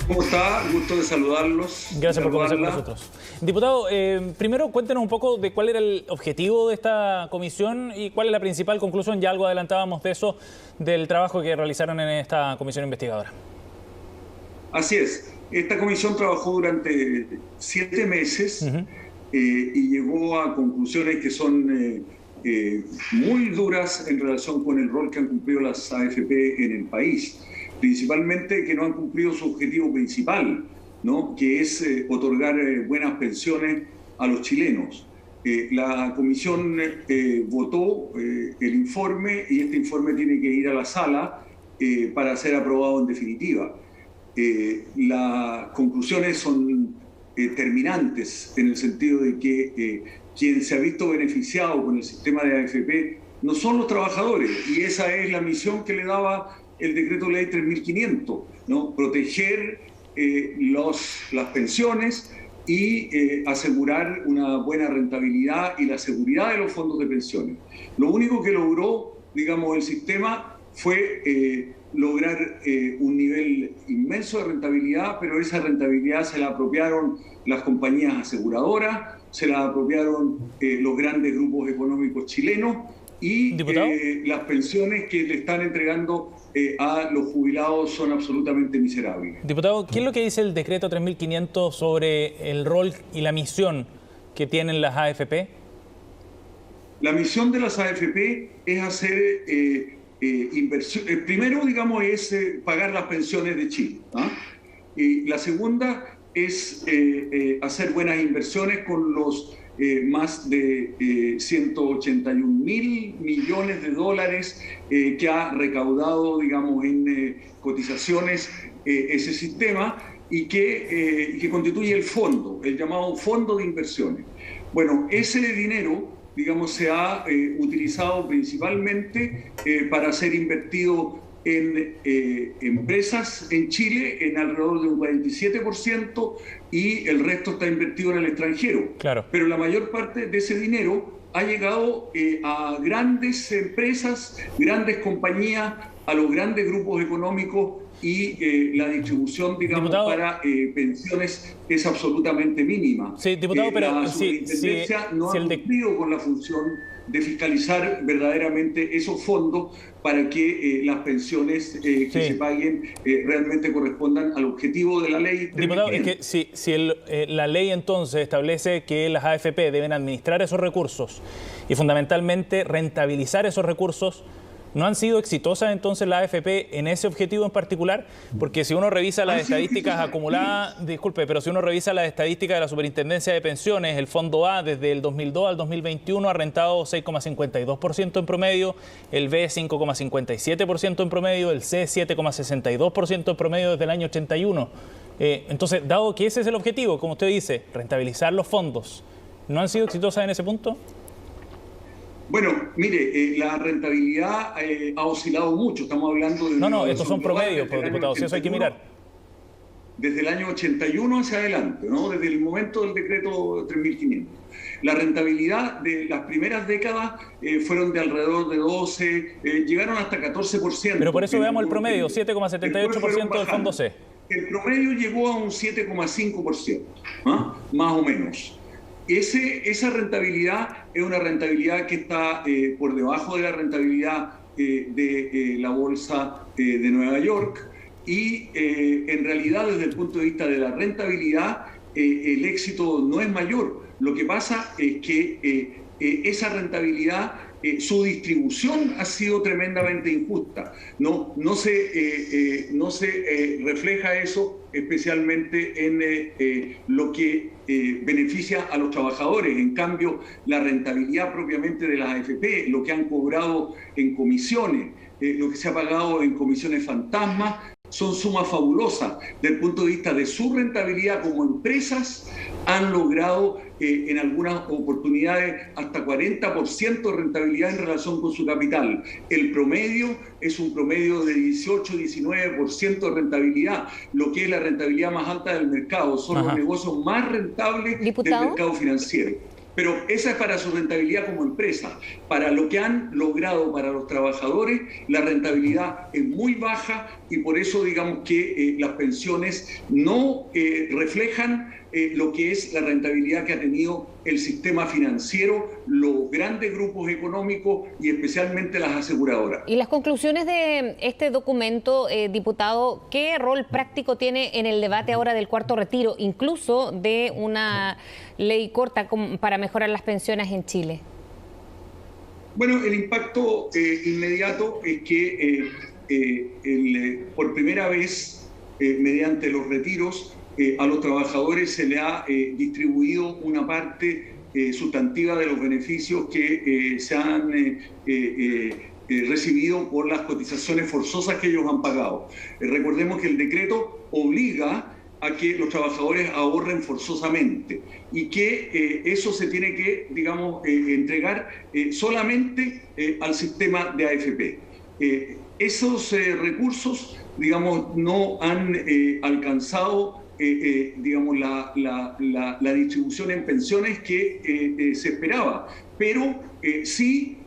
¿Cómo está? Gusto de saludarlos. Gracias por conversar con nosotros. Diputado, primero cuéntenos un poco de cuál era el objetivo de esta comisión y cuál es la principal conclusión. Ya algo adelantábamos de eso, del trabajo que realizaron en esta comisión investigadora. Así es. Esta comisión trabajó durante 7 meses y llegó a conclusiones que son muy duras en relación con el rol que han cumplido las AFP en el país. Principalmente que no han cumplido su objetivo principal, ¿no? Que es otorgar buenas pensiones a los chilenos. La comisión votó el informe y este informe tiene que ir a la sala para ser aprobado en definitiva. Las conclusiones son terminantes en el sentido de que quien se ha visto beneficiado con el sistema de AFP no son los trabajadores, y esa es la misión que le daba el decreto ley 3500, ¿no? Proteger las pensiones y asegurar una buena rentabilidad y la seguridad de los fondos de pensiones. Lo único que logró, digamos, el sistema fue lograr un nivel inmenso de rentabilidad, pero esa rentabilidad se la apropiaron las compañías aseguradoras, se la apropiaron los grandes grupos económicos chilenos y las pensiones que le están entregando a los jubilados son absolutamente miserables. Diputado, ¿qué es lo que dice el decreto 3500 sobre el rol y la misión que tienen las AFP? La misión de las AFP es hacer inversión. Primero, digamos, es pagar las pensiones de Chile, ¿ah? Y la segunda es hacer buenas inversiones con los más de 181 mil millones de dólares que ha recaudado, digamos, en cotizaciones ese sistema y que constituye el fondo, el llamado fondo de inversiones. Bueno, ese dinero, digamos, se ha utilizado principalmente para ser invertido en empresas en Chile en alrededor de un 47% y el resto está invertido en el extranjero. Claro. Pero la mayor parte de ese dinero ha llegado a grandes empresas, grandes compañías, a los grandes grupos económicos y la distribución, digamos, diputado, para pensiones es absolutamente mínima. Sí, diputado, pero la superintendencia no ha cumplido con la función de fiscalizar verdaderamente esos fondos para que las pensiones que se paguen realmente correspondan al objetivo de la ley. Diputado, es que si la ley entonces establece que las AFP deben administrar esos recursos y fundamentalmente rentabilizar esos recursos, ¿no han sido exitosas entonces las AFP en ese objetivo en particular? Porque si uno revisa las estadísticas acumuladas, disculpe, pero si uno revisa las estadísticas de la Superintendencia de Pensiones, el Fondo A desde el 2002 al 2021 ha rentado 6,52% en promedio, el B 5,57% en promedio, el C 7,62% en promedio desde el año 81. Entonces, dado que ese es el objetivo, como usted dice, rentabilizar los fondos, ¿no han sido exitosas en ese punto? Bueno, mire, la rentabilidad ha oscilado mucho. Estamos hablando de... No, estos son promedios, diputado, si eso hay que mirar. Desde el año 81 hacia adelante, ¿no? Desde el momento del decreto 3500. La rentabilidad de las primeras décadas fueron de alrededor de 12, llegaron hasta 14%. Pero por eso veamos el promedio, 7,78% del Fondo C. El promedio llegó a un 7,5%, ¿ah? Más o menos. Esa rentabilidad es una rentabilidad que está por debajo de la rentabilidad de la bolsa de Nueva York y en realidad desde el punto de vista de la rentabilidad el éxito no es mayor. Lo que pasa es que esa rentabilidad, su distribución ha sido tremendamente injusta. No se refleja eso especialmente en lo que beneficia a los trabajadores. En cambio, la rentabilidad propiamente de las AFP, lo que han cobrado en comisiones, lo que se ha pagado en comisiones fantasmas, son sumas fabulosas. Desde el punto de vista de su rentabilidad como empresas, han logrado en algunas oportunidades hasta 40% de rentabilidad en relación con su capital. El promedio es un promedio de 18-19% de rentabilidad, lo que es la rentabilidad más alta del mercado. Son los negocios más rentables del mercado financiero. Pero esa es para su rentabilidad como empresa. Para lo que han logrado para los trabajadores, la rentabilidad es muy baja y por eso digamos que las pensiones no reflejan lo que es la rentabilidad que ha tenido el sistema financiero, los grandes grupos económicos y especialmente las aseguradoras. Y las conclusiones de este documento, diputado, ¿qué rol práctico tiene en el debate ahora del cuarto retiro, incluso de una ley corta para mejorar las pensiones en Chile? Bueno, el impacto inmediato es que por primera vez, mediante los retiros, a los trabajadores se le ha distribuido una parte sustantiva de los beneficios que se han recibido por las cotizaciones forzosas que ellos han pagado. Recordemos que el decreto obliga a que los trabajadores ahorren forzosamente y que eso se tiene que, digamos, entregar solamente al sistema de AFP. Esos recursos, digamos, no han alcanzado digamos, la distribución en pensiones que se esperaba, pero sí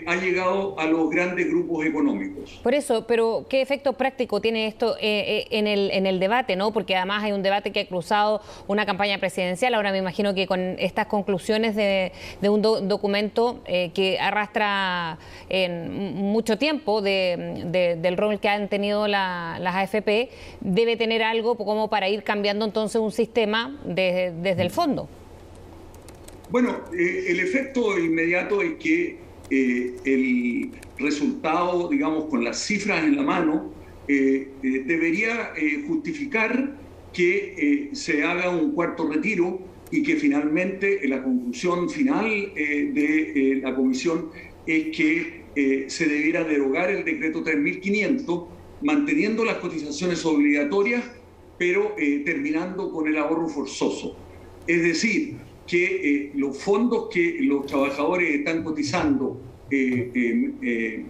ha llegado a los grandes grupos económicos. Por eso, pero ¿qué efecto práctico tiene esto en el debate, ¿no? Porque además hay un debate que ha cruzado una campaña presidencial. Ahora me imagino que con estas conclusiones de un documento que arrastra en mucho tiempo del rol que han tenido las AFP, debe tener algo como para ir cambiando entonces un sistema desde el fondo. Bueno, el efecto inmediato es que el resultado, digamos, con las cifras en la mano, debería justificar que se haga un cuarto retiro y que finalmente la conclusión final de la comisión es que se debiera derogar el decreto 3.500, manteniendo las cotizaciones obligatorias, pero terminando con el ahorro forzoso. Es decir, que los fondos que los trabajadores están cotizando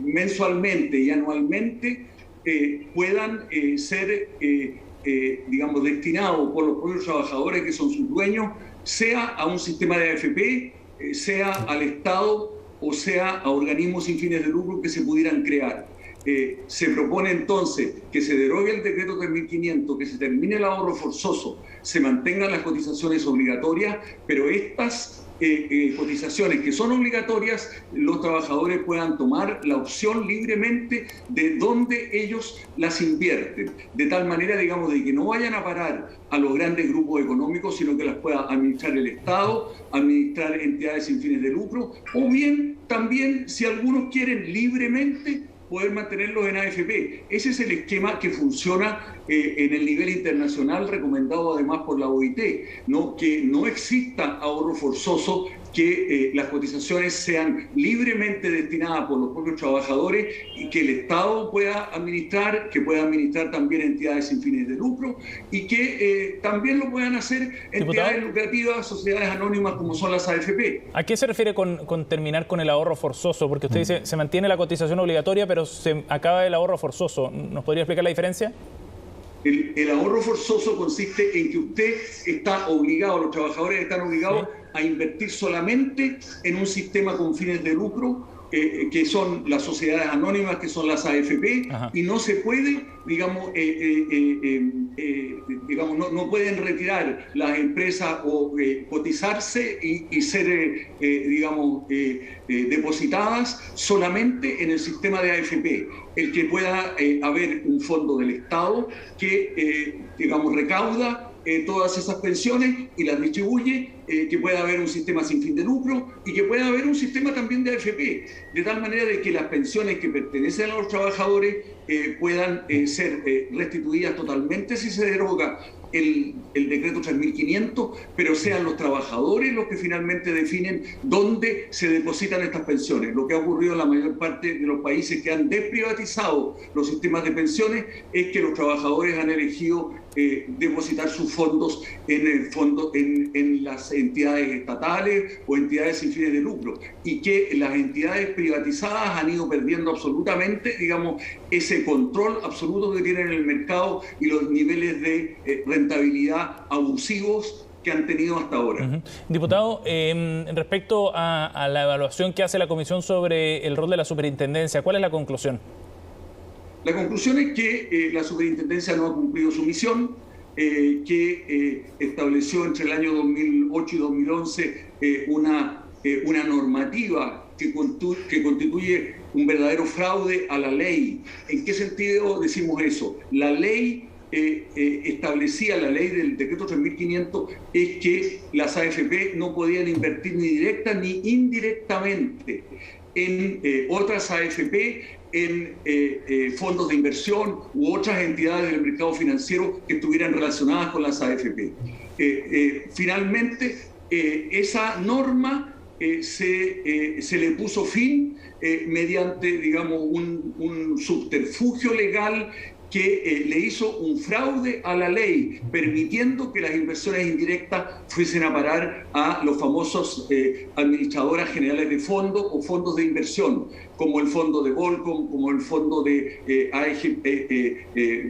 mensualmente y anualmente puedan ser, digamos, destinados por los propios trabajadores que son sus dueños, sea a un sistema de AFP, sea al Estado o sea a organismos sin fines de lucro que se pudieran crear. Se propone entonces que se derogue el decreto 3.500, que se termine el ahorro forzoso, se mantengan las cotizaciones obligatorias, pero estas cotizaciones que son obligatorias, los trabajadores puedan tomar la opción libremente de dónde ellos las invierten, de tal manera, digamos, de que no vayan a parar a los grandes grupos económicos, sino que las pueda administrar el Estado, administrar entidades sin fines de lucro, o bien también, si algunos quieren libremente, poder mantenerlos en AFP. Ese es el esquema que funciona en el nivel internacional, recomendado además por la OIT, ¿no? Que no exista ahorro forzoso, que las cotizaciones sean libremente destinadas por los propios trabajadores y que el Estado pueda administrar, que pueda administrar también entidades sin fines de lucro y que también lo puedan hacer entidades lucrativas, sociedades anónimas como son las AFP. ¿A qué se refiere con terminar con el ahorro forzoso? Porque usted dice, se mantiene la cotización obligatoria, pero se acaba el ahorro forzoso. ¿Nos podría explicar la diferencia? El ahorro forzoso consiste en que usted está obligado, los trabajadores están obligados a invertir solamente en un sistema con fines de lucro, que son las sociedades anónimas, que son las AFP, y no se puede, digamos, no pueden retirar las empresas o cotizarse y ser, digamos, depositadas solamente en el sistema de AFP. El que pueda haber un fondo del Estado que, digamos, recauda todas esas pensiones y las distribuye, que pueda haber un sistema sin fin de lucro y que pueda haber un sistema también de AFP, de tal manera de que las pensiones que pertenecen a los trabajadores puedan ser restituidas totalmente si se deroga el decreto 3.500, pero sean los trabajadores los que finalmente definen dónde se depositan estas pensiones. Lo que ha ocurrido en la mayor parte de los países que han desprivatizado los sistemas de pensiones es que los trabajadores han elegido depositar sus fondos en las entidades estatales o entidades sin fines de lucro, y que las entidades privatizadas han ido perdiendo absolutamente, digamos, ese control absoluto que tienen en el mercado y los niveles de rentabilidad abusivos que han tenido hasta ahora. Diputado, respecto a la evaluación que hace la Comisión sobre el rol de la superintendencia, ¿cuál es la conclusión? La conclusión es que la superintendencia no ha cumplido su misión, que estableció entre el año 2008 y 2011 una normativa que constituye un verdadero fraude a la ley. ¿En qué sentido decimos eso? La ley establecía, la ley del decreto 3500, es que las AFP no podían invertir ni directa ni indirectamente en otras AFP, en fondos de inversión u otras entidades del mercado financiero que estuvieran relacionadas con las AFP. Finalmente, esa norma se le puso fin mediante, digamos, un subterfugio legal que le hizo un fraude a la ley, permitiendo que las inversiones indirectas fuesen a parar a los famosos administradoras generales de fondos o fondos de inversión, como el fondo de Volcom, como el fondo de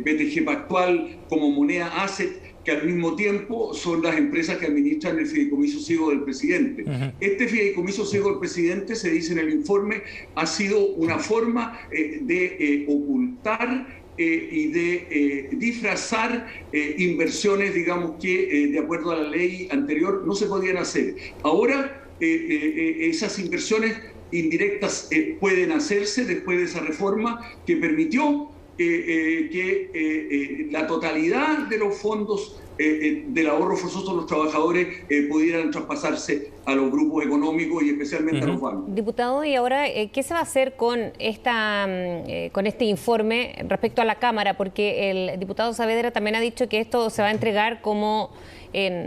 BTG Pactual, como Moneda Asset, que al mismo tiempo son las empresas que administran el fideicomiso ciego del presidente. Este fideicomiso ciego del presidente, se dice en el informe, ha sido una forma de ocultar y de disfrazar inversiones, digamos, que de acuerdo a la ley anterior no se podían hacer. Ahora esas inversiones indirectas pueden hacerse después de esa reforma que permitió que la totalidad de los fondos del ahorro forzoso de los trabajadores pudieran traspasarse a los grupos económicos y especialmente a los bancos. Diputado, y ahora, ¿qué se va a hacer con este informe respecto a la Cámara? Porque el diputado Saavedra también ha dicho que esto se va a entregar como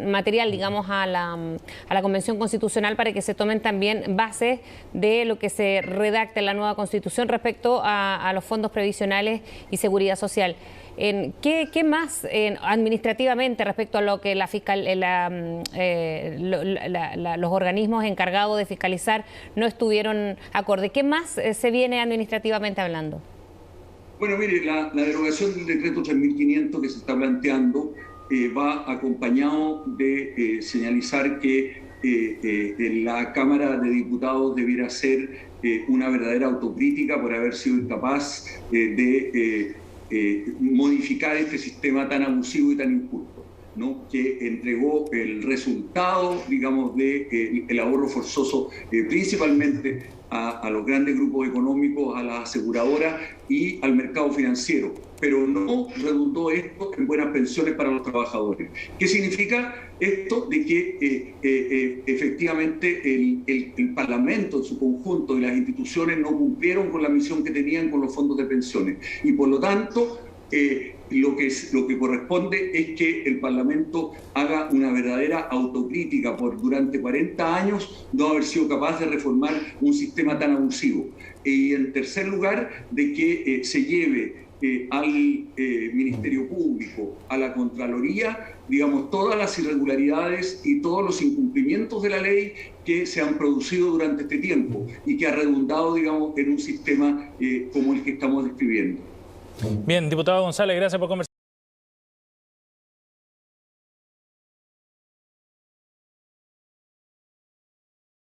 material, digamos, a la Convención Constitucional para que se tomen también bases de lo que se redacte en la nueva Constitución respecto a los fondos previsionales y seguridad social. ¿Qué más administrativamente respecto a lo que los organismos encargados de fiscalizar no estuvieron acorde? ¿Qué más se viene administrativamente hablando? Bueno, mire, la derogación del decreto 3500 que se está planteando va acompañado de señalizar que la Cámara de Diputados debiera hacer una verdadera autocrítica por haber sido incapaz de modificar este sistema tan abusivo y tan injusto, ¿no? Que entregó el resultado, digamos, del ahorro forzoso principalmente a los grandes grupos económicos, a las aseguradoras y al mercado financiero, pero no redundó esto en buenas pensiones para los trabajadores. ¿Qué significa esto? De que efectivamente el Parlamento en su conjunto y las instituciones no cumplieron con la misión que tenían con los fondos de pensiones y por lo tanto lo que corresponde es que el Parlamento haga una verdadera autocrítica por durante 40 años no haber sido capaz de reformar un sistema tan abusivo. Y en tercer lugar, de que se lleve al Ministerio Público, a la Contraloría, digamos, todas las irregularidades y todos los incumplimientos de la ley que se han producido durante este tiempo y que ha redundado, digamos, en un sistema como el que estamos describiendo. Bien, diputado González, gracias por conversar.